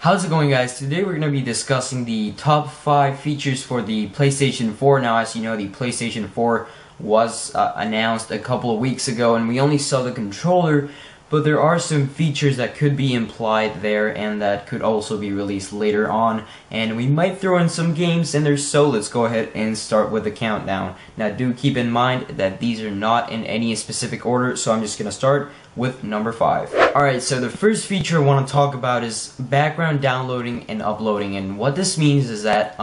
How's it going, guys? Today we're going to be discussing the top 5 features for the PlayStation 4. Now, as you know, the PlayStation 4 was announced a couple of weeks ago and we only saw the controller, but there are some features that could be implied there and that could also be released later on, and we might throw in some games in there, so let's go ahead and start with the countdown. Now, do keep in mind that these are not in any specific order, so I'm just going to start with number 5. Alright, so the first feature I want to talk about is background downloading and uploading, and what this means is that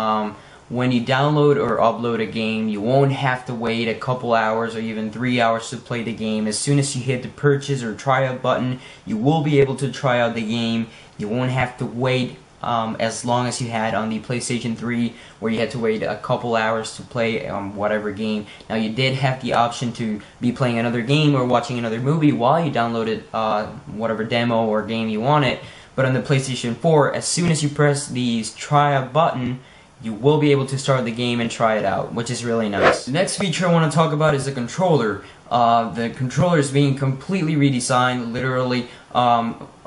when you download or upload a game, you won't have to wait a couple hours or even 3 hours to play the game. As soon as you hit the purchase or try out button, you will be able to try out the game. You won't have to wait as long as you had on the PlayStation 3, where you had to wait a couple hours to play whatever game. Now, you did have the option to be playing another game or watching another movie while you downloaded whatever demo or game you wanted, but on the PlayStation 4, as soon as you press the try out button, you will be able to start the game and try it out, which is really nice. The next feature I want to talk about is the controller. The controller is being completely redesigned, literally.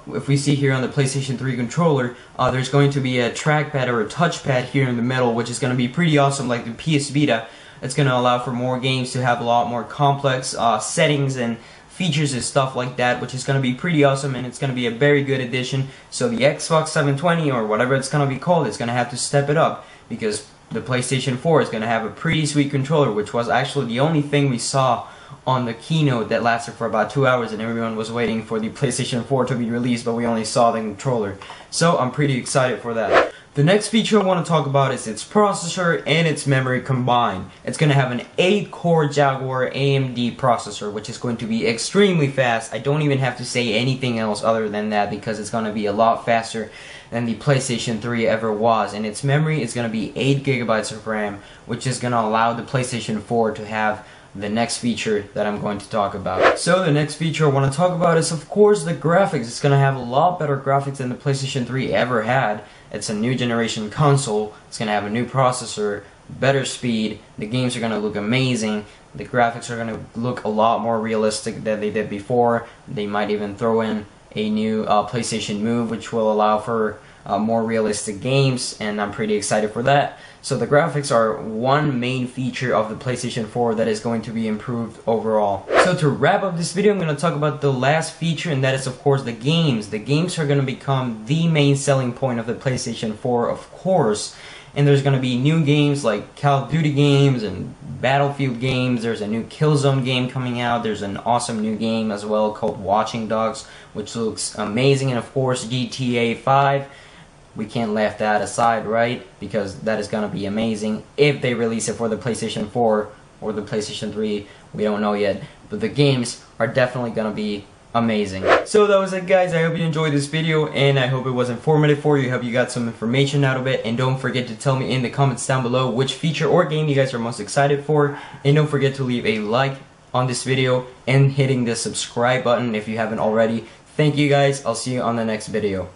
If we see here on the PlayStation 3 controller, there's going to be a trackpad or a touchpad here in the middle, which is going to be pretty awesome, like the PS Vita. It's going to allow for more games to have a lot more complex settings and features and stuff like that, which is going to be pretty awesome, and it's going to be a very good addition. So the Xbox 720, or whatever it's going to be called, is going to have to step it up, because the PlayStation 4 is going to have a pretty sweet controller, which was actually the only thing we saw on the keynote that lasted for about 2 hours, and everyone was waiting for the PlayStation 4 to be released, but we only saw the controller. So I'm pretty excited for that. The next feature I want to talk about is its processor and its memory combined. It's going to have an 8-core Jaguar AMD processor, which is going to be extremely fast. I don't even have to say anything else other than that, because it's going to be a lot faster than the PlayStation 3 ever was. And its memory is going to be 8 GB of RAM, which is going to allow the PlayStation 4 to have the next feature that I'm going to talk about. So the next feature I want to talk about is, of course, the graphics. It's going to have a lot better graphics than the PlayStation 3 ever had. It's a new generation console. It's going to have a new processor, better speed. The games are going to look amazing. The graphics are going to look a lot more realistic than they did before. They might even throw in a new PlayStation Move, which will allow for more realistic games, and I'm pretty excited for that. So the graphics are one main feature of the PlayStation 4 that is going to be improved overall. So to wrap up this video, I'm going to talk about the last feature, and that is, of course, the games. The games are going to become the main selling point of the PlayStation 4, of course. And there's going to be new games like Call of Duty games and Battlefield games. There's a new Killzone game coming out. There's an awesome new game as well called Watching Dogs, which looks amazing. And of course, GTA 5. We can't laugh that aside, right? Because that is going to be amazing if they release it for the PlayStation 4 or the PlayStation 3. We don't know yet. But the games are definitely going to be amazing. So that was it, guys. I hope you enjoyed this video, and I hope it was informative for you. I hope you got some information out of it. And don't forget to tell me in the comments down below which feature or game you guys are most excited for. And don't forget to leave a like on this video and hitting the subscribe button if you haven't already. Thank you, guys. I'll see you on the next video.